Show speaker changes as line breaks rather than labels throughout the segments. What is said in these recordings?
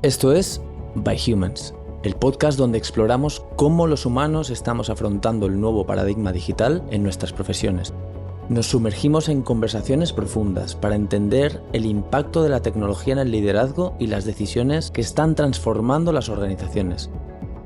Esto es By Humans, el podcast donde exploramos cómo los humanos estamos afrontando el nuevo paradigma digital en nuestras profesiones. Nos sumergimos en conversaciones profundas para entender el impacto de la tecnología en el liderazgo y las decisiones que están transformando las organizaciones.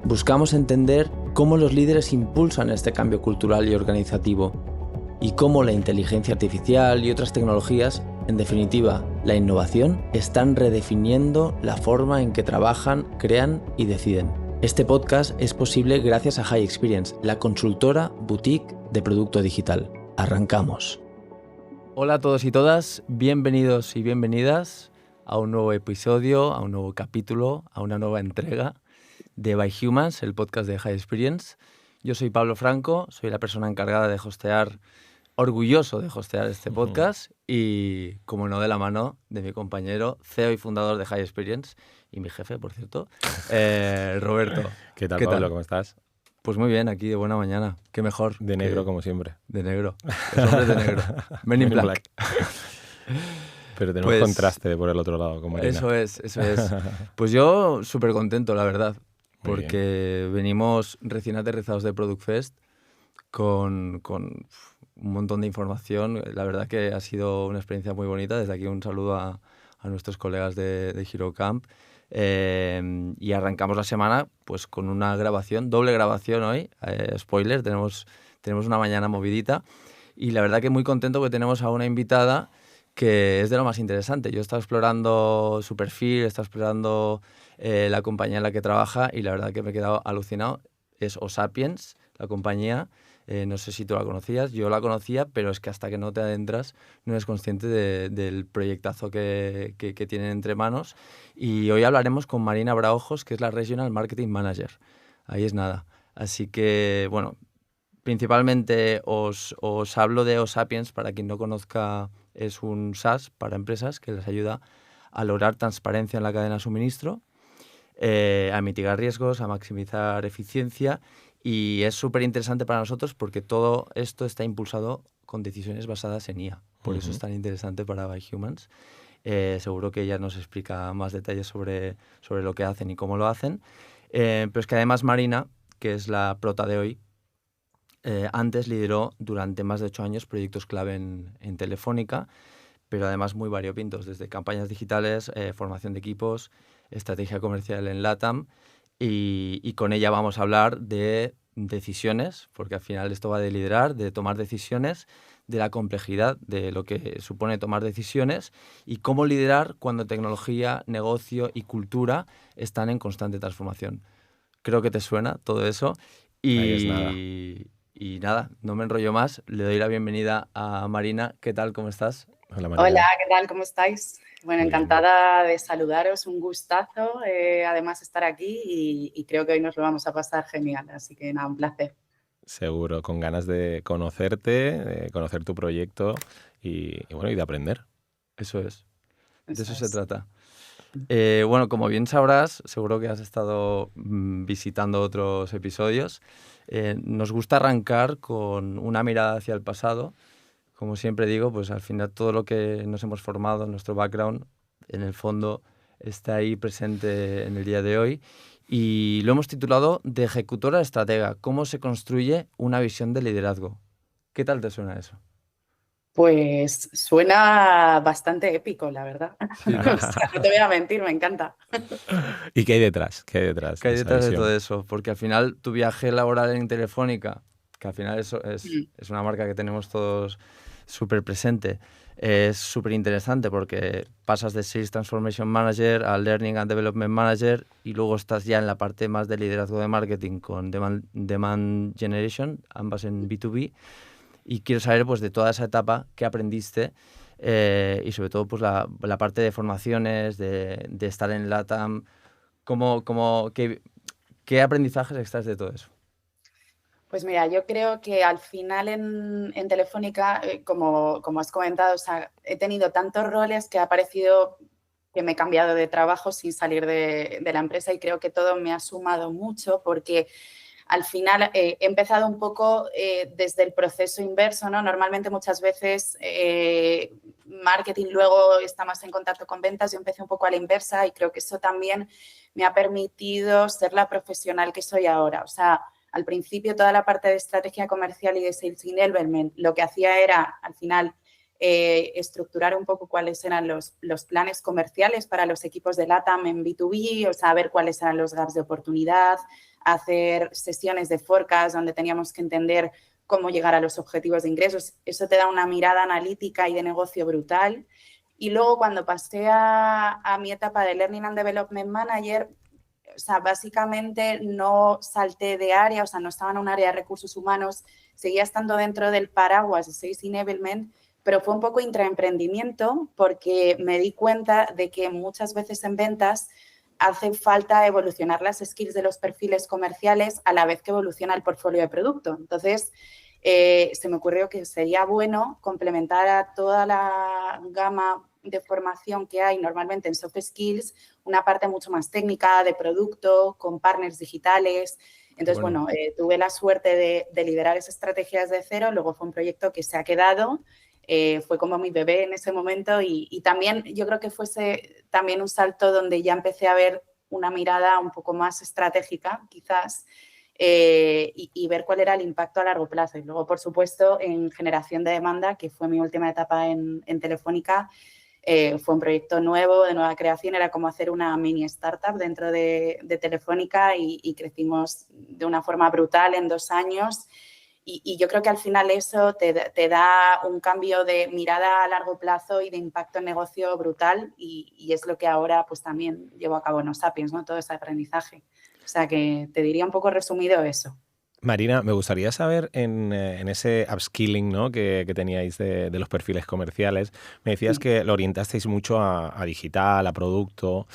Buscamos entender cómo los líderes impulsan este cambio cultural y organizativo y cómo la inteligencia artificial y otras tecnologías, en definitiva, la innovación, están redefiniendo la forma en que trabajan, crean y deciden. Este podcast es posible gracias a High Experience, la consultora boutique de producto digital. Arrancamos. Hola a todos y todas, bienvenidos y bienvenidas a un nuevo episodio, a un nuevo capítulo, a una nueva entrega de By Humans, el podcast de High Experience. Yo soy Pablo Franco, soy la persona encargada de hostear, orgulloso de hostear este podcast y, como no, de la mano de mi compañero, CEO y fundador de High Experience y mi jefe, por cierto, Roberto.
¿Qué tal, Pablo? ¿Cómo estás?
Pues muy bien, aquí de buena mañana. Qué mejor.
De negro, como siempre.
De negro. Los hombres de negro. Men in Black.
Pero tenemos contraste por el otro lado, como Marina.
Eso es. Pues yo súper contento, la verdad. Porque venimos recién aterrizados de Product Fest con un montón de información. La verdad que ha sido una experiencia muy bonita. Desde aquí un saludo a nuestros colegas de Hero Camp. Y arrancamos la semana pues con una grabación, doble grabación hoy. Spoiler, tenemos una mañana movidita. Y la verdad que muy contento que tenemos a una invitada que es de lo más interesante. Yo he estado explorando su perfil, he estado explorando la compañía en la que trabaja y la verdad que me he quedado alucinado. Es Osapiens, la compañía. No sé si tú la conocías, yo la conocía, pero es que hasta que no te adentras no eres consciente del proyectazo que tienen entre manos. Y hoy hablaremos con Marina Braojos, que es la Regional Marketing Manager. Ahí es nada. Así que, bueno, principalmente os hablo de Osapiens. Para quien no conozca, es un SaaS para empresas que les ayuda a lograr transparencia en la cadena de suministro, a mitigar riesgos, a maximizar eficiencia. Y es súper interesante para nosotros porque todo esto está impulsado con decisiones basadas en IA. Por eso es tan interesante para By Humans. Seguro que ella nos explica más detalles sobre lo que hacen y cómo lo hacen. Pero es que además Marina, que es la prota de hoy, antes lideró durante más de 8 años proyectos clave en Telefónica, pero además muy variopintos, desde campañas digitales, formación de equipos, estrategia comercial en LATAM. Y con ella vamos a hablar de decisiones, porque al final esto va de liderar, de tomar decisiones, de la complejidad de lo que supone tomar decisiones y cómo liderar cuando tecnología, negocio y cultura están en constante transformación. Creo que te suena todo eso. Y nada, no me enrollo más. Le doy la bienvenida a Marina. ¿Qué tal? ¿Cómo estás?
Hola, Marina. Hola, ¿qué tal? ¿Cómo estáis? Bueno, muy encantada de saludaros, un gustazo además estar aquí y creo que hoy nos lo vamos a pasar genial, así que nada, un placer.
Seguro, con ganas de conocerte, de conocer tu proyecto y de aprender.
Eso es, de eso se trata. Bueno, como bien sabrás, seguro que has estado visitando otros episodios. Nos gusta arrancar con una mirada hacia el pasado. Como siempre digo, pues al final todo lo que nos hemos formado, nuestro background, en el fondo está ahí presente en el día de hoy. Y lo hemos titulado De ejecutora a estratega, cómo se construye una visión de liderazgo. ¿Qué tal te suena eso?
Pues suena bastante épico, la verdad.
Sí.
O sea, no te voy a mentir, me encanta.
¿Y qué hay detrás? ¿Qué hay detrás
de todo eso? Porque al final tu viaje laboral en Telefónica, que al final eso es una marca que tenemos todos súper presente, es súper interesante porque pasas de Sales Transformation Manager a Learning and Development Manager y luego estás ya en la parte más de liderazgo de marketing con Demand Generation, ambas en B2B. Y quiero saber pues de toda esa etapa qué aprendiste y sobre todo pues la parte de formaciones, de estar en LATAM, ¿qué aprendizajes extraes de todo eso?
Pues mira, yo creo que al final en Telefónica, como has comentado, o sea, he tenido tantos roles que ha parecido que me he cambiado de trabajo sin salir de la empresa y creo que todo me ha sumado mucho porque al final he empezado un poco desde el proceso inverso, ¿no? Normalmente muchas veces marketing luego está más en contacto con ventas, yo empecé un poco a la inversa y creo que eso también me ha permitido ser la profesional que soy ahora. O sea, al principio toda la parte de estrategia comercial y de sales enablement lo que hacía era, al final, estructurar un poco cuáles eran los planes comerciales para los equipos de LATAM en B2B, o sea, ver cuáles eran los gaps de oportunidad, hacer sesiones de forecast donde teníamos que entender cómo llegar a los objetivos de ingresos. Eso te da una mirada analítica y de negocio brutal. Y luego cuando pasé a mi etapa de Learning and Development Manager, o sea, básicamente no salté de área, o sea, no estaba en un área de recursos humanos, seguía estando dentro del paraguas de Sales Enablement, pero fue un poco intraemprendimiento porque me di cuenta de que muchas veces en ventas hace falta evolucionar las skills de los perfiles comerciales a la vez que evoluciona el portfolio de producto. Entonces, se me ocurrió que sería bueno complementar a toda la gama de formación que hay normalmente en soft skills, una parte mucho más técnica de producto, con partners digitales. Entonces, bueno, tuve la suerte de liderar esa estrategia desde cero. Luego fue un proyecto que se ha quedado. Fue como mi bebé en ese momento y también yo creo que fuese también un salto donde ya empecé a ver una mirada un poco más estratégica, quizás, y ver cuál era el impacto a largo plazo. Y luego, por supuesto, en generación de demanda, que fue mi última etapa en Telefónica, fue un proyecto nuevo, de nueva creación, era como hacer una mini startup dentro de Telefónica y crecimos de una forma brutal en 2 años. Y yo creo que al final eso te da un cambio de mirada a largo plazo y de impacto en negocio brutal y es lo que ahora pues también llevo a cabo en Osapiens, ¿no? Todo ese aprendizaje. O sea que te diría un poco resumido eso.
Marina, me gustaría saber en ese upskilling, ¿no?, que teníais de los perfiles comerciales. Me decías que lo orientasteis mucho a digital, a producto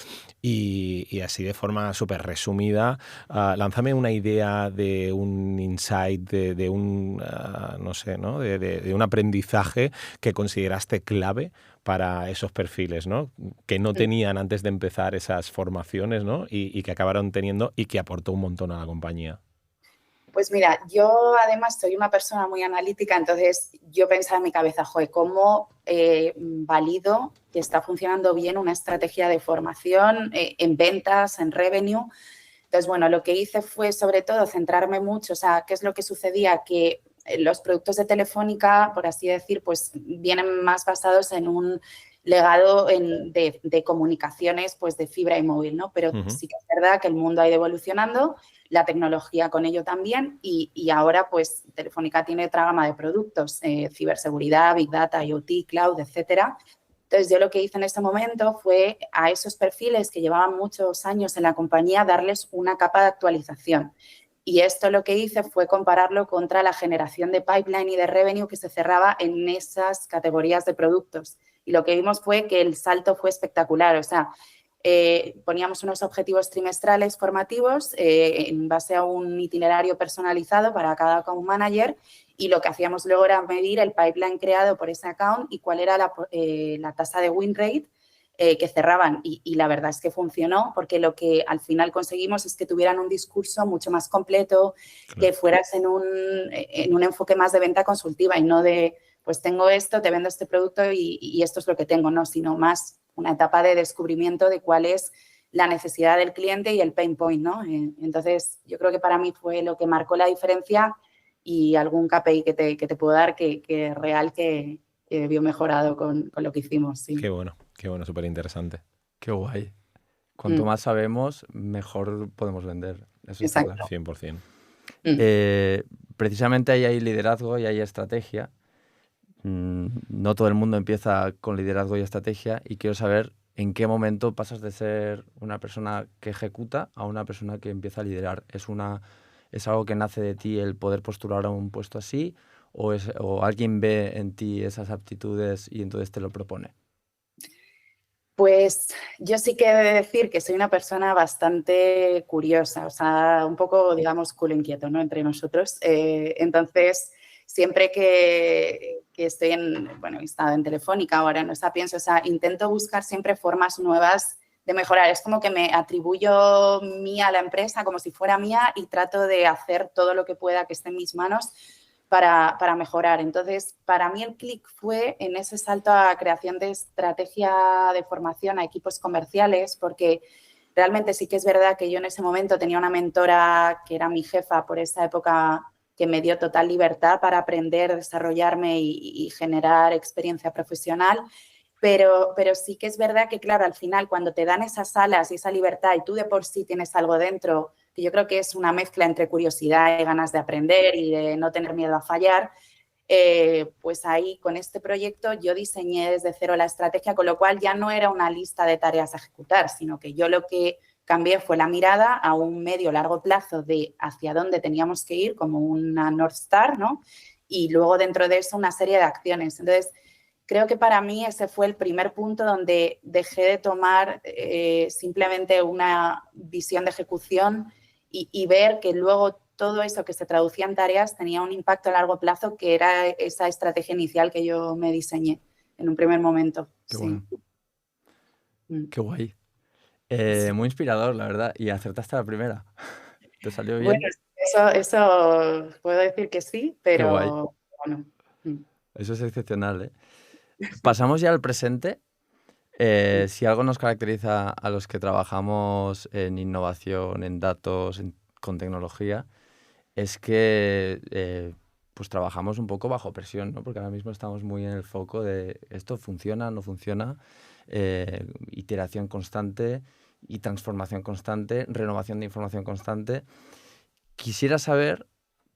y así de forma súper resumida. Lánzame una idea de un insight, de un, no sé, ¿no?, de un aprendizaje que consideraste clave para esos perfiles, ¿no?, que no tenían antes de empezar esas formaciones, ¿no?, y que acabaron teniendo y que aportó un montón a la compañía.
Pues mira, yo además soy una persona muy analítica, entonces yo pensaba en mi cabeza, joder, ¿cómo valido que está funcionando bien una estrategia de formación en ventas, en revenue? Entonces, bueno, lo que hice fue sobre todo centrarme mucho, o sea, ¿qué es lo que sucedía? Que los productos de Telefónica, por así decir, pues vienen más basados en un legado de comunicaciones pues de fibra y móvil, ¿no? Pero sí que es verdad que el mundo ha ido evolucionando, la tecnología con ello también y ahora pues Telefónica tiene otra gama de productos, ciberseguridad, Big Data, IoT, Cloud, etcétera. Entonces, yo lo que hice en ese momento fue a esos perfiles que llevaban muchos años en la compañía darles una capa de actualización. Y esto lo que hice fue compararlo contra la generación de pipeline y de revenue que se cerraba en esas categorías de productos. Y lo que vimos fue que el salto fue espectacular. O sea, poníamos unos objetivos trimestrales formativos en base a un itinerario personalizado para cada account manager y lo que hacíamos luego era medir el pipeline creado por ese account y cuál era la tasa de win rate que cerraban. Y la verdad es que funcionó porque lo que al final conseguimos es que tuvieran un discurso mucho más completo, claro, que fueras en un enfoque más de venta consultiva y no de, pues tengo esto, te vendo este producto y esto es lo que tengo, no, sino más una etapa de descubrimiento de cuál es la necesidad del cliente y el pain point, ¿no? Entonces, yo creo que para mí fue lo que marcó la diferencia y algún KPI que te puedo dar que real que vio mejorado con lo que hicimos. Sí.
Qué bueno, súper interesante.
Qué guay. Cuanto más sabemos, mejor podemos vender. Eso está claro.
100%.
Precisamente ahí hay liderazgo y hay estrategia. No todo el mundo empieza con liderazgo y estrategia y quiero saber en qué momento pasas de ser una persona que ejecuta a una persona que empieza a liderar. ¿Es algo que nace de ti el poder postular a un puesto así o alguien ve en ti esas aptitudes y entonces te lo propone?
Pues yo sí que he de decir que soy una persona bastante curiosa, o sea, un poco, digamos, culo inquieto, ¿no?, entre nosotros. Entonces, siempre que estoy he estado en Telefónica, ahora en Osapiens, o sea, intento buscar siempre formas nuevas de mejorar. Es como que me atribuyo mía a la empresa como si fuera mía y trato de hacer todo lo que pueda que esté en mis manos para mejorar. Entonces, para mí el clic fue en ese salto a creación de estrategia de formación a equipos comerciales, porque realmente sí que es verdad que yo en ese momento tenía una mentora que era mi jefa por esa época, que me dio total libertad para aprender, desarrollarme y generar experiencia profesional. Pero sí que es verdad que, claro, al final cuando te dan esas alas y esa libertad y tú de por sí tienes algo dentro, que yo creo que es una mezcla entre curiosidad y ganas de aprender y de no tener miedo a fallar, pues ahí con este proyecto yo diseñé desde cero la estrategia, con lo cual ya no era una lista de tareas a ejecutar, sino que yo lo que cambié fue la mirada a un medio largo plazo de hacia dónde teníamos que ir, como una North Star, ¿no? Y luego dentro de eso una serie de acciones. Entonces, creo que para mí ese fue el primer punto donde dejé de tomar simplemente una visión de ejecución y ver que luego todo eso que se traducía en tareas tenía un impacto a largo plazo, que era esa estrategia inicial que yo me diseñé en un primer momento.
Qué
Sí.
bueno. Qué guay.
Sí.
Muy inspirador, la verdad. Y acertaste a la primera. ¿Te salió
Bueno,
bien?
eso puedo decir que sí,
Qué guay.
pero bueno.
Eso es excepcional, ¿eh? Pasamos ya al presente. Si algo nos caracteriza a los que trabajamos en innovación, en datos, con tecnología, es que pues trabajamos un poco bajo presión, ¿no? Porque ahora mismo estamos muy en el foco de esto funciona, no funciona, iteración constante y transformación constante, renovación de información constante. Quisiera saber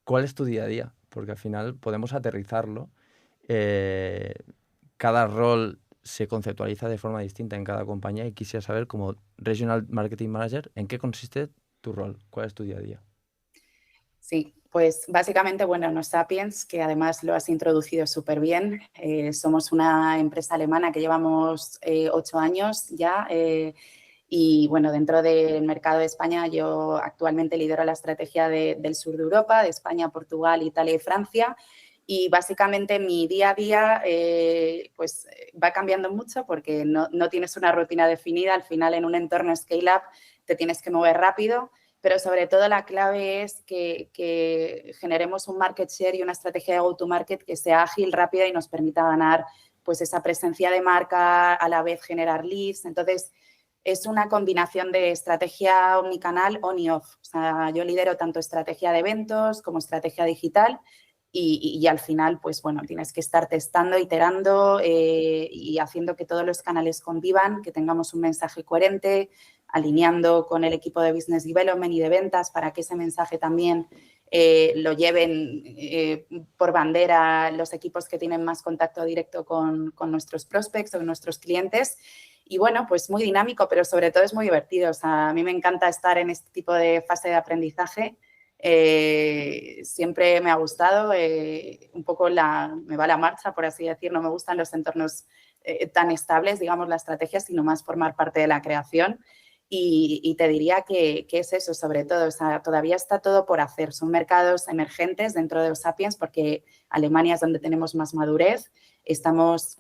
cuál es tu día a día, porque al final podemos aterrizarlo. Eh, Cada rol se conceptualiza de forma distinta en cada compañía y quisiera saber, como Regional Marketing Manager, ¿en qué consiste tu rol? ¿Cuál es tu día a día?
Sí, pues básicamente, bueno, NoSapiens, que además lo has introducido súper bien, somos una empresa alemana que llevamos 8 años ya y, bueno, dentro del mercado de España yo actualmente lidero la estrategia del sur de Europa, de España, Portugal, Italia y Francia. Y básicamente mi día a día pues va cambiando mucho porque no tienes una rutina definida. Al final, en un entorno scale-up te tienes que mover rápido, pero sobre todo la clave es que generemos un market share y una estrategia de go-to-market que sea ágil, rápida y nos permita ganar pues esa presencia de marca, a la vez generar leads. Entonces, es una combinación de estrategia omnicanal on y off. O sea, yo lidero tanto estrategia de eventos como estrategia digital y al final, pues bueno, tienes que estar testando, iterando y haciendo que todos los canales convivan, que tengamos un mensaje coherente, alineando con el equipo de Business Development y de ventas para que ese mensaje también lo lleven por bandera los equipos que tienen más contacto directo con nuestros prospects o con nuestros clientes. Y bueno, pues muy dinámico, pero sobre todo es muy divertido. O sea, a mí me encanta estar en este tipo de fase de aprendizaje. Siempre me ha gustado, un poco me va la marcha, por así decir. No me gustan los entornos tan estables, digamos, la estrategia, sino más formar parte de la creación. Y te diría que es eso, sobre todo. O sea, todavía está todo por hacer. Son mercados emergentes dentro de los Sapiens porque Alemania es donde tenemos más madurez. Estamos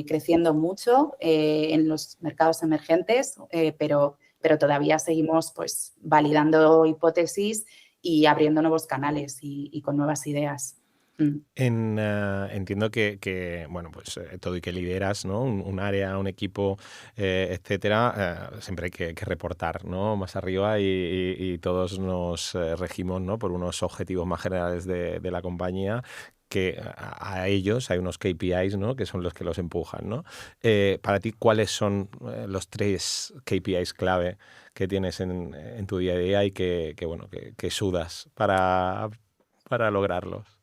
creciendo mucho en los mercados emergentes, pero todavía seguimos pues, validando hipótesis y abriendo nuevos canales y con nuevas ideas.
Entiendo que bueno, pues todo y que lideras, ¿no? un área, un equipo, etcétera, siempre hay que reportar, ¿no? Más arriba y todos nos regimos, ¿no? Por unos objetivos más generales de la compañía, que a ellos hay unos KPIs, ¿no? Que son los que los empujan, ¿no? Para ti, ¿cuáles son los 3 KPIs clave que tienes en tu día a día y bueno, que sudas para lograrlos?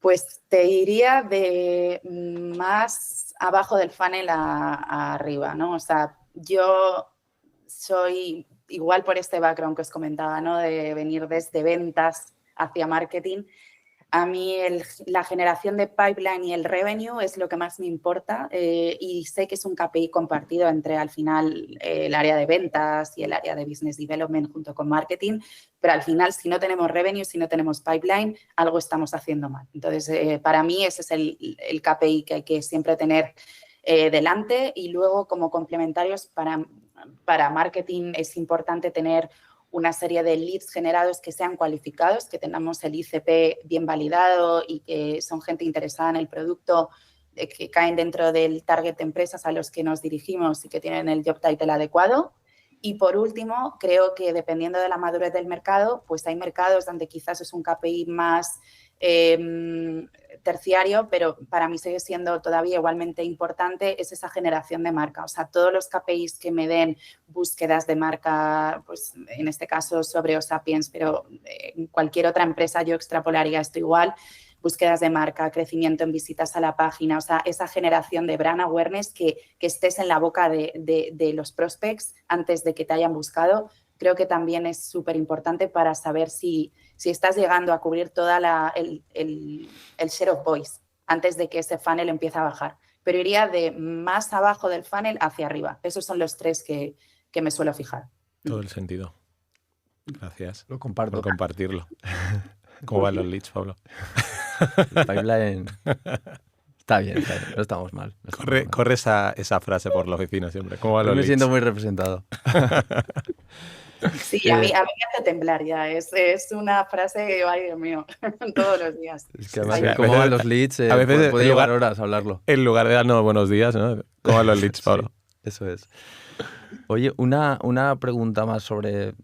Pues te diría de más abajo del funnel a arriba, ¿no? O sea, yo soy igual por este background que os comentaba, ¿no? De venir desde ventas hacia marketing. A mí la generación de pipeline y el revenue es lo que más me importa y sé que es un KPI compartido entre al final el área de ventas y el área de business development junto con marketing, pero al final si no tenemos revenue, si no tenemos pipeline, algo estamos haciendo mal. Entonces, para mí ese es el KPI que hay que siempre tener delante y luego como complementarios para marketing es importante tener una serie de leads generados que sean cualificados, que tengamos el ICP bien validado y que son gente interesada en el producto, que caen dentro del target de empresas a los que nos dirigimos y que tienen el job title adecuado. Y por último, creo que dependiendo de la madurez del mercado, pues hay mercados donde quizás es un KPI más terciario, pero para mí sigue siendo todavía igualmente importante, es esa generación de marca. O sea, todos los KPIs que me den búsquedas de marca, pues en este caso sobre Osapiens, pero en cualquier otra empresa yo extrapolaría esto igual, búsquedas de marca, crecimiento en visitas a la página, o sea, esa generación de brand awareness que estés en la boca de los prospects antes de que te hayan buscado, creo que también es súper importante para saber si estás llegando a cubrir toda el share of voice antes de que ese funnel empiece a bajar. Pero iría de más abajo del funnel hacia arriba. Esos son los 3 que me suelo fijar.
Todo el sentido. Gracias.
Lo comparto.
Por compartirlo. ¿Cómo van los leads, Pablo?
El pipeline está bien, no estamos mal.
Corre esa frase por la oficina siempre. ¿Cómo van los
me
leads?
siento muy representado.
Sí, a mí me hace temblar ya. Es una frase que, ay, Dios mío, todos los días.
Es que además, como van los leads,
a veces
puede llevar horas hablarlo.
En lugar de darnos buenos días, ¿no? ¿Cómo van los leads, Pablo?
Sí, eso es. Oye, una pregunta más sobre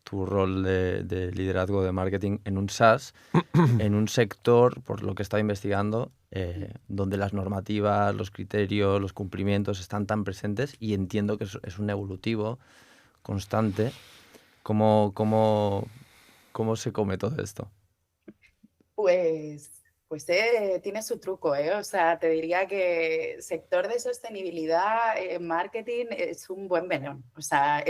tu rol de liderazgo de marketing en un SaaS, en un sector, por lo que he estado investigando, donde las normativas, los criterios, los cumplimientos están tan presentes y entiendo que es un evolutivo constante. ¿Cómo se come todo esto?
Pues tiene su truco, ¿eh? O sea, te diría que sector de sostenibilidad, marketing, es un buen melón. O sea,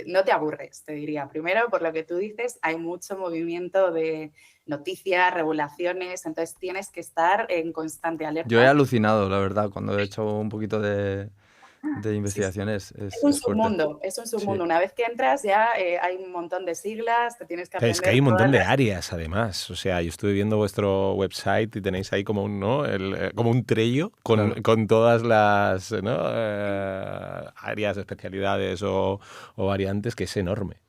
no te aburres, te diría. Primero, por lo que tú dices, hay mucho movimiento de noticias, regulaciones, entonces tienes que estar en constante alerta.
Yo he alucinado, la verdad, cuando he hecho un poquito de investigaciones.
Sí. Es un submundo,
Sí.
Una vez que entras ya hay un montón de siglas, te tienes que aprender.
Es que hay un montón de áreas, además. O sea, yo estuve viendo vuestro website y tenéis ahí como un, ¿no? como un trello con todas las, ¿no? Áreas, especialidades o variantes, que es enorme.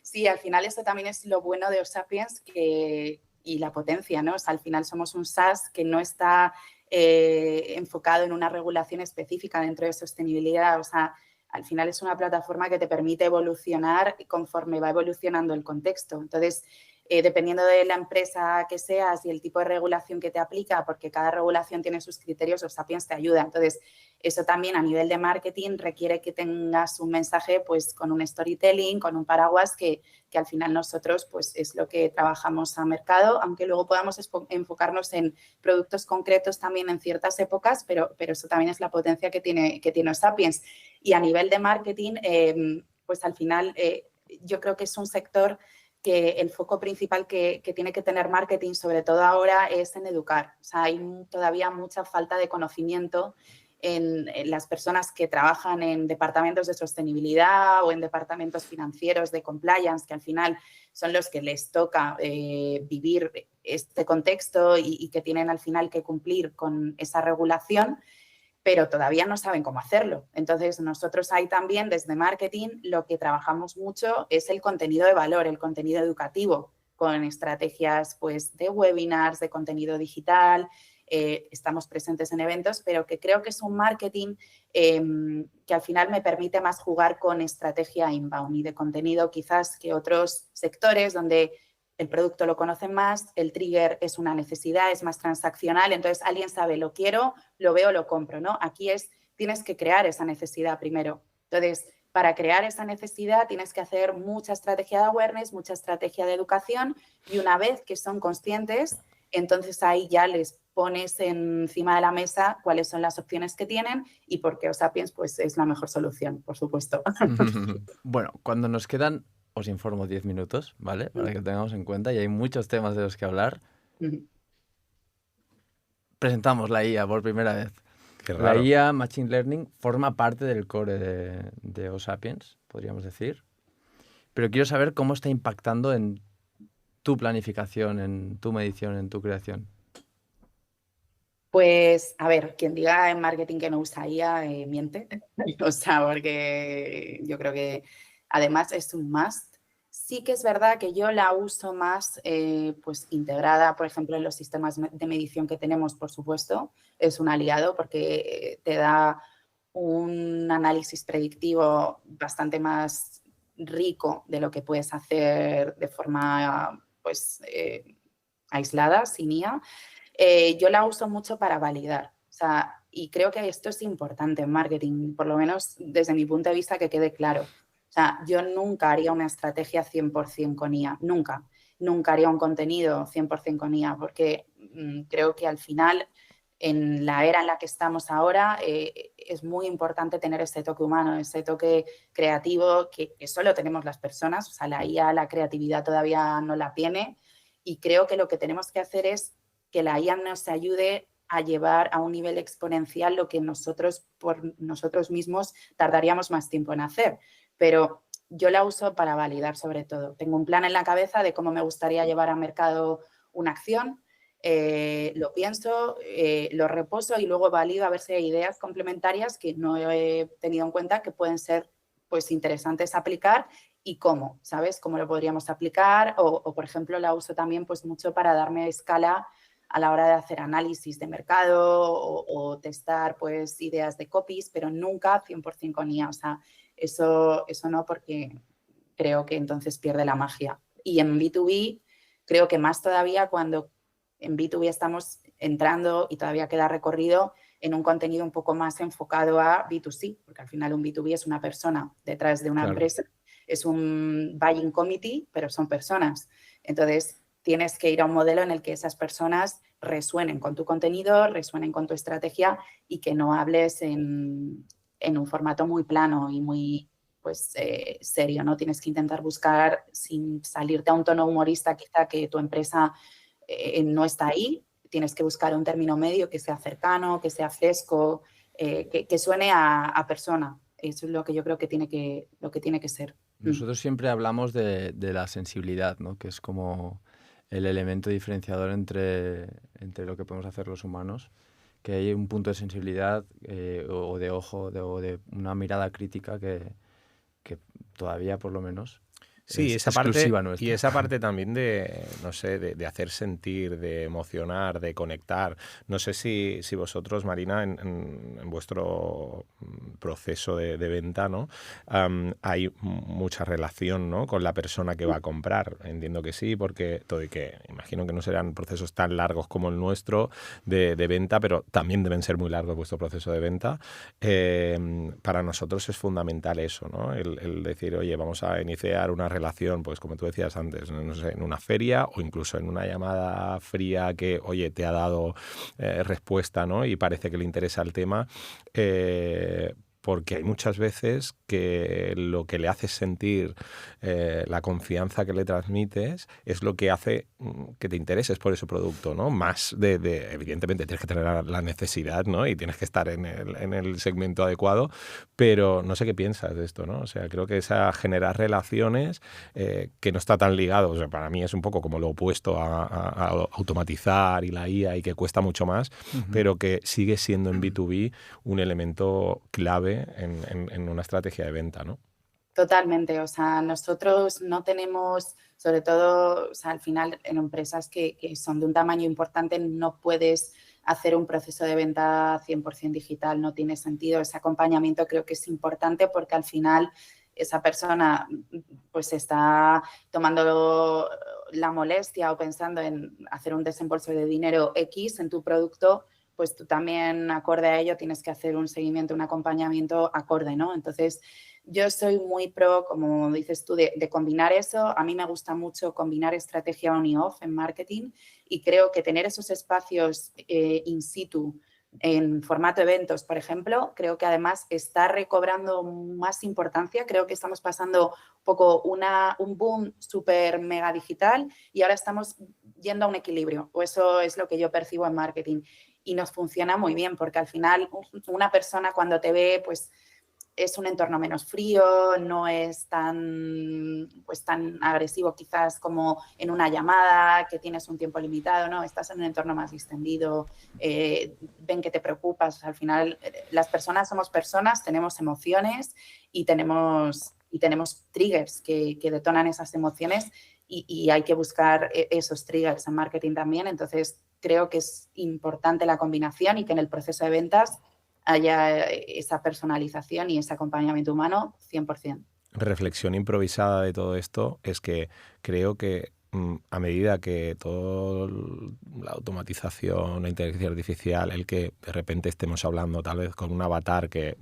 Sí, al final esto también es lo bueno de Osapiens y la potencia, ¿no? O sea, al final somos un SaaS que no está enfocado en una regulación específica dentro de sostenibilidad. O sea, al final es una plataforma que te permite evolucionar conforme va evolucionando el contexto. Entonces, dependiendo de la empresa que seas y el tipo de regulación que te aplica, porque cada regulación tiene sus criterios, Osapiens te ayuda. Entonces, eso también a nivel de marketing requiere que tengas un mensaje pues con un storytelling, con un paraguas que al final nosotros pues es lo que trabajamos a mercado, aunque luego podamos enfocarnos en productos concretos también en ciertas épocas, pero eso también es la potencia que tiene Osapiens. Y a nivel de marketing, pues al final yo creo que es un sector que el foco principal que tiene que tener marketing, sobre todo ahora, es en educar. O sea, hay todavía mucha falta de conocimiento en las personas que trabajan en departamentos de sostenibilidad o en departamentos financieros de compliance, que al final son los que les toca vivir este contexto y que tienen al final que cumplir con esa regulación, pero todavía no saben cómo hacerlo. Entonces, nosotros ahí también, desde marketing, lo que trabajamos mucho es el contenido de valor, el contenido educativo, con estrategias pues, de webinars, de contenido digital. Estamos presentes en eventos, pero que creo que es un marketing que al final me permite más jugar con estrategia inbound y de contenido quizás que otros sectores donde el producto lo conocen más, el trigger es una necesidad, es más transaccional, entonces alguien sabe, lo quiero, lo veo, lo compro, ¿no? Aquí tienes que crear esa necesidad primero. Entonces, para crear esa necesidad tienes que hacer mucha estrategia de awareness, mucha estrategia de educación y una vez que son conscientes, entonces ahí ya les pones encima de la mesa cuáles son las opciones que tienen y por qué Osapiens pues, es la mejor solución, por supuesto.
Bueno, cuando nos quedan, os informo 10 minutos, ¿vale? Para que lo tengamos en cuenta y hay muchos temas de los que hablar. Presentamos la IA por primera vez.
Qué raro.
La IA, Machine Learning, forma parte del core de Osapiens, podríamos decir. Pero quiero saber cómo está impactando en tu planificación, en tu medición, en tu creación.
Pues, a ver, quien diga en marketing que no usa IA, miente. O sea, porque yo creo que además es un must. Sí que es verdad que yo la uso más pues integrada, por ejemplo, en los sistemas de medición que tenemos, por supuesto. Es un aliado porque te da un análisis predictivo bastante más rico de lo que puedes hacer de forma pues, aislada, sin IA. Yo la uso mucho para validar. O sea, y creo que esto es importante en marketing, por lo menos desde mi punto de vista, que quede claro. O sea, yo nunca haría una estrategia 100% con IA, nunca. Nunca haría un contenido 100% con IA, porque creo que al final, en la era en la que estamos ahora, es muy importante tener ese toque humano, ese toque creativo que solo tenemos las personas. O sea, la IA, la creatividad todavía no la tiene. Y creo que lo que tenemos que hacer es que la IA nos ayude a llevar a un nivel exponencial lo que nosotros por nosotros mismos tardaríamos más tiempo en hacer. Pero yo la uso para validar sobre todo. Tengo un plan en la cabeza de cómo me gustaría llevar al mercado una acción, lo pienso, lo reposo y luego valido a ver si hay ideas complementarias que no he tenido en cuenta que pueden ser pues interesantes aplicar y cómo, ¿sabes? Cómo lo podríamos aplicar o por ejemplo, la uso también pues mucho para darme escala a la hora de hacer análisis de mercado o testar pues ideas de copies, pero nunca 100% con IA. O sea, eso no, porque creo que entonces pierde la magia. Y en B2B creo que más todavía cuando en B2B estamos entrando y todavía queda recorrido en un contenido un poco más enfocado a B2C, porque al final un B2B es una persona detrás de una
Claro.
empresa, es un buying committee, pero son personas. Entonces, tienes que ir a un modelo en el que esas personas resuenen con tu contenido, resuenen con tu estrategia y que no hables en un formato muy plano y muy pues serio, ¿no? Tienes que intentar buscar, sin salirte a un tono humorista quizá que tu empresa no está ahí, tienes que buscar un término medio que sea cercano, que sea fresco, que suene a persona. Eso es lo que yo creo que lo que tiene que ser.
Nosotros siempre hablamos de la sensibilidad, ¿no? Que es como el elemento diferenciador entre lo que podemos hacer los humanos, que hay un punto de sensibilidad o de ojo o de una mirada crítica que todavía, por lo menos,
Sí,
es
esa
exclusiva
parte, y
nuestra.
esa parte también de, no sé, de hacer sentir, de emocionar, de conectar. No sé si vosotros, Marina, en vuestro proceso de venta, ¿no? Hay mucha relación, ¿no? Con la persona que va a comprar. Entiendo que sí, porque todo y que imagino que no serán procesos tan largos como el nuestro de venta, pero también deben ser muy largos vuestro proceso de venta. Para nosotros es fundamental eso, ¿no? El decir, oye, vamos a iniciar una relación, pues como tú decías antes, no sé, en una feria o incluso en una llamada fría que, oye, te ha dado respuesta, ¿no? Y parece que le interesa el tema, porque hay muchas veces que lo que le haces sentir, la confianza que le transmites, es lo que hace que te intereses por ese producto, ¿no? Más evidentemente tienes que tener la necesidad, ¿no? Y tienes que estar en el segmento adecuado, pero no sé qué piensas de esto, ¿no? O sea, creo que esa generar relaciones que no está tan ligado, o sea, para mí es un poco como lo opuesto a automatizar y la IA y que cuesta mucho más, pero que sigue siendo en B2B un elemento clave en una estrategia de venta, ¿no?
Totalmente, o sea, nosotros no tenemos, sobre todo, o sea, al final en empresas que son de un tamaño importante no puedes hacer un proceso de venta 100% digital, no tiene sentido. Ese acompañamiento creo que es importante porque al final esa persona pues está tomando la molestia o pensando en hacer un desembolso de dinero X en tu producto, pues tú también, acorde a ello, tienes que hacer un seguimiento, un acompañamiento acorde, ¿no? Entonces, yo soy muy pro, como dices tú, de combinar eso. A mí me gusta mucho combinar estrategia on y off en marketing y creo que tener esos espacios in situ en formato eventos, por ejemplo, creo que además está recobrando más importancia. Creo que estamos pasando un poco un boom súper mega digital y ahora estamos yendo a un equilibrio, o eso es lo que yo percibo en marketing y nos funciona muy bien porque al final una persona cuando te ve, pues es un entorno menos frío, no es tan agresivo quizás como en una llamada que tienes un tiempo limitado, ¿no? Estás en un entorno más distendido, ven que te preocupas. Al final, las personas somos personas, tenemos emociones y tenemos y tenemos triggers que detonan esas emociones y hay que buscar esos triggers en marketing también. Entonces, creo que es importante la combinación y que en el proceso de ventas haya esa personalización y ese acompañamiento humano 100%.
Reflexión improvisada de todo esto es que creo que a medida que toda la automatización, la inteligencia artificial, el que de repente estemos hablando tal vez con un avatar que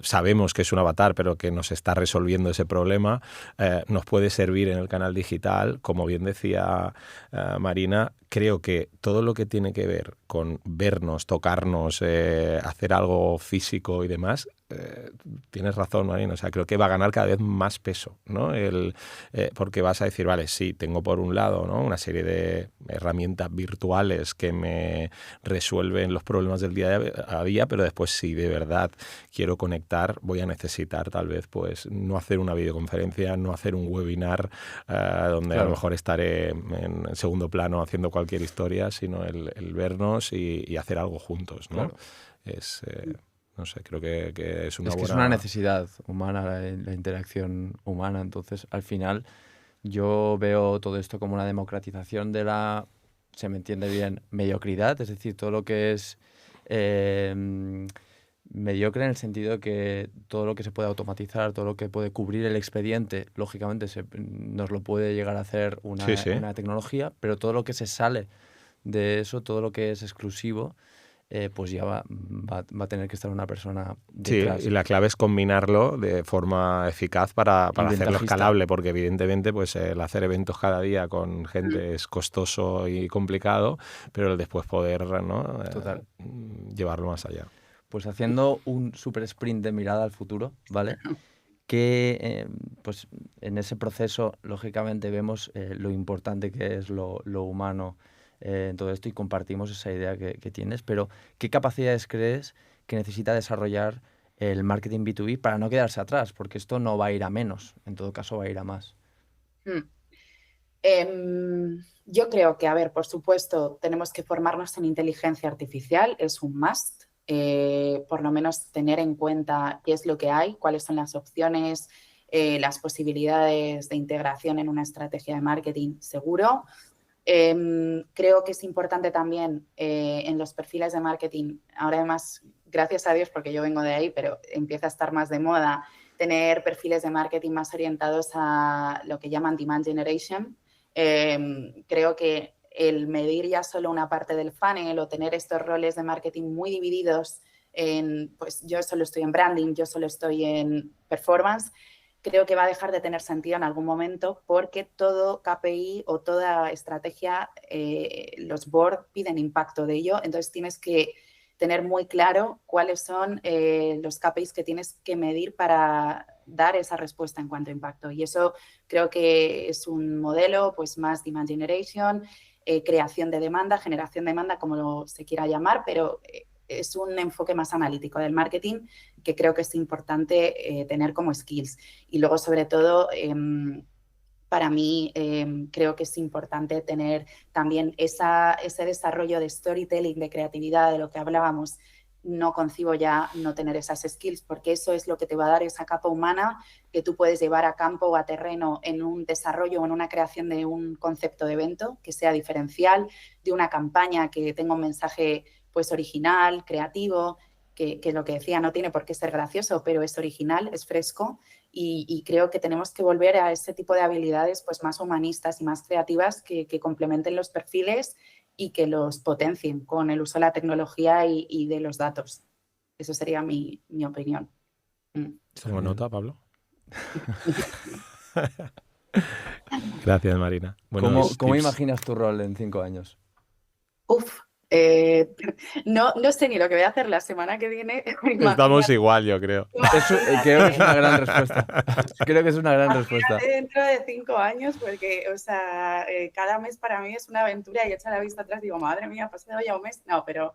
sabemos que es un avatar, pero que nos está resolviendo ese problema, nos puede servir en el canal digital. Como bien decía Marina, creo que todo lo que tiene que ver con vernos, tocarnos, hacer algo físico y demás, tienes razón, Marina. O sea, creo que va a ganar cada vez más peso, ¿no? Porque vas a decir, vale, sí, tengo por un lado, ¿no?, una serie de herramientas virtuales que me resuelven los problemas del día a día, pero después, si de verdad quiero conectar, voy a necesitar tal vez pues no hacer una videoconferencia, no hacer un webinar donde a lo mejor estaré en segundo plano haciendo cualquier historia, sino el vernos y hacer algo juntos, ¿no? Claro. No sé, creo que es una buena...
Es una necesidad humana, la interacción humana. Entonces, al final, yo veo todo esto como una democratización de la, se me entiende bien, mediocridad. Es decir, todo lo que es mediocre en el sentido de que todo lo que se puede automatizar, todo lo que puede cubrir el expediente, lógicamente nos lo puede llegar a hacer una tecnología, pero todo lo que se sale de eso, todo lo que es exclusivo, pues ya va a tener que estar una persona detrás.
Sí, y la clave es combinarlo de forma eficaz para hacerlo escalable, porque evidentemente pues el hacer eventos cada día con gente es costoso y complicado, pero el después poder, ¿no?, llevarlo más allá.
Pues haciendo un super sprint de mirada al futuro, ¿vale? Que pues en ese proceso, lógicamente, vemos lo importante que es lo humano en todo esto y compartimos esa idea que tienes, pero ¿qué capacidades crees que necesita desarrollar el marketing B2B para no quedarse atrás? Porque esto no va a ir a menos, en todo caso va a ir a más.
Yo creo que, a ver, por supuesto, tenemos que formarnos en inteligencia artificial, es un must. Por lo menos tener en cuenta qué es lo que hay, cuáles son las opciones, las posibilidades de integración en una estrategia de marketing seguro. Creo que es importante también en los perfiles de marketing, ahora además, gracias a Dios, porque yo vengo de ahí, pero empieza a estar más de moda, tener perfiles de marketing más orientados a lo que llaman demand generation. Creo que el medir ya solo una parte del funnel o tener estos roles de marketing muy divididos en, pues yo solo estoy en branding, yo solo estoy en performance, creo que va a dejar de tener sentido en algún momento porque todo KPI o toda estrategia, los board piden impacto de ello. Entonces, tienes que tener muy claro cuáles son los KPIs que tienes que medir para dar esa respuesta en cuanto a impacto. Y eso creo que es un modelo pues más demand generation, creación de demanda, generación de demanda, como se quiera llamar, pero es un enfoque más analítico del marketing que creo que es importante tener como skills. Y luego, sobre todo, para mí creo que es importante tener también ese desarrollo de storytelling, de creatividad, de lo que hablábamos. No concibo ya no tener esas skills porque eso es lo que te va a dar esa capa humana que tú puedes llevar a campo o a terreno en un desarrollo o en una creación de un concepto de evento que sea diferencial, de una campaña que tenga un mensaje pues original, creativo, que lo que decía no tiene por qué ser gracioso, pero es original, es fresco y creo que tenemos que volver a ese tipo de habilidades pues más humanistas y más creativas que complementen los perfiles y que los potencien con el uso de la tecnología y de los datos. Eso sería mi opinión.
¿Tomo nota, Pablo? Gracias, Marina.
Bueno, ¿Cómo imaginas tu rol en 5 años?
No sé ni lo que voy a hacer la semana que viene.
Estamos igual, yo creo.
Creo que es una gran respuesta. Creo que es una gran respuesta.
Dentro de 5 años, porque, o sea, cada mes para mí es una aventura y echa la vista atrás digo, madre mía, ha pasado ya un mes. No, pero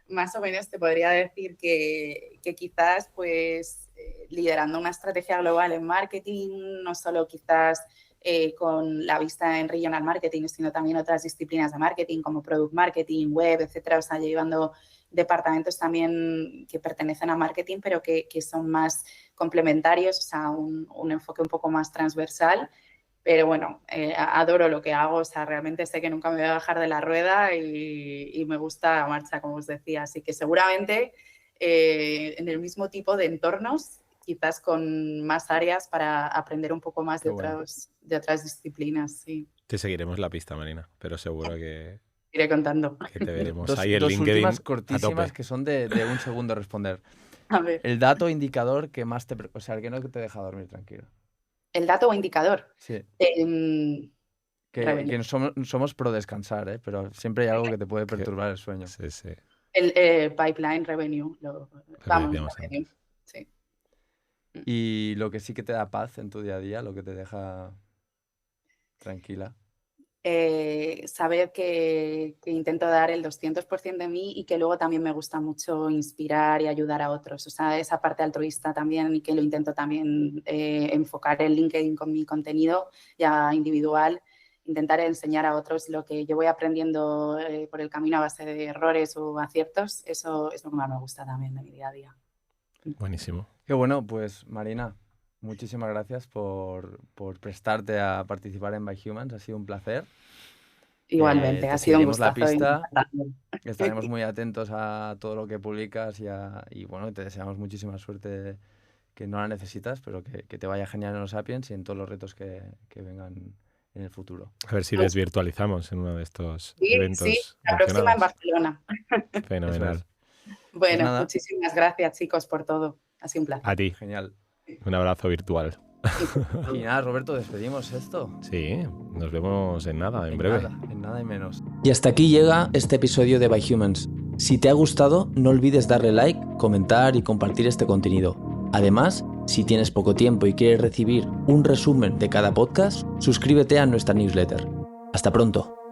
más o menos te podría decir que quizás, pues, liderando una estrategia global en marketing, no solo quizás con la vista en regional marketing, sino también otras disciplinas de marketing como product marketing, web, etcétera, o sea, llevando departamentos también que pertenecen a marketing, pero que son más complementarios, o sea, un enfoque un poco más transversal. Pero bueno, adoro lo que hago, o sea, realmente sé que nunca me voy a bajar de la rueda y me gusta la marcha, como os decía. Así que seguramente en el mismo tipo de entornos, quizás con más áreas para aprender un poco más de otras disciplinas, sí.
Te seguiremos la pista, Marina, pero seguro que
iré contando.
Que te veremos
dos,
ahí en
dos
LinkedIn
últimas cortísimas
a tope.
que son de un segundo responder.
A ver.
El dato indicador que más te... O sea, el que no te deja dormir tranquilo.
¿El dato o indicador?
Sí. Que somos pro descansar, ¿eh? Pero siempre hay algo que te puede perturbar el sueño.
Sí, sí.
El pipeline revenue.
Revenue.
Sí.
Y lo que sí que te da paz en tu día a día, lo que te deja tranquila.
Saber que intento dar el 200% de mí y que luego también me gusta mucho inspirar y ayudar a otros. O sea, esa parte altruista también, y que lo intento también enfocar en LinkedIn con mi contenido ya individual, intentar enseñar a otros lo que yo voy aprendiendo por el camino a base de errores o aciertos. Eso es lo que más me gusta también de mi día a día.
Buenísimo.
Qué bueno, pues Marina, muchísimas gracias por prestarte a participar en By Humans. Ha sido un placer.
Igualmente, ha sido un gustazo.
La pista. Estaremos muy atentos a todo lo que publicas y bueno, te deseamos muchísima suerte, que no la necesitas, pero que te vaya genial en los Sapiens y en todos los retos que vengan en el futuro.
A ver si les virtualizamos en uno de estos eventos.
Sí, la próxima en Barcelona.
Fenomenal.
Bueno, pues muchísimas gracias, chicos, por todo. Ha sido un placer.
A ti.
Genial.
Un abrazo virtual.
Y nada, Roberto, despedimos esto.
Sí, nos vemos en nada, en breve.
En nada y menos.
Y hasta aquí llega este episodio de By Humans. Si te ha gustado, no olvides darle like, comentar y compartir este contenido. Además, si tienes poco tiempo y quieres recibir un resumen de cada podcast, suscríbete a nuestra newsletter. Hasta pronto.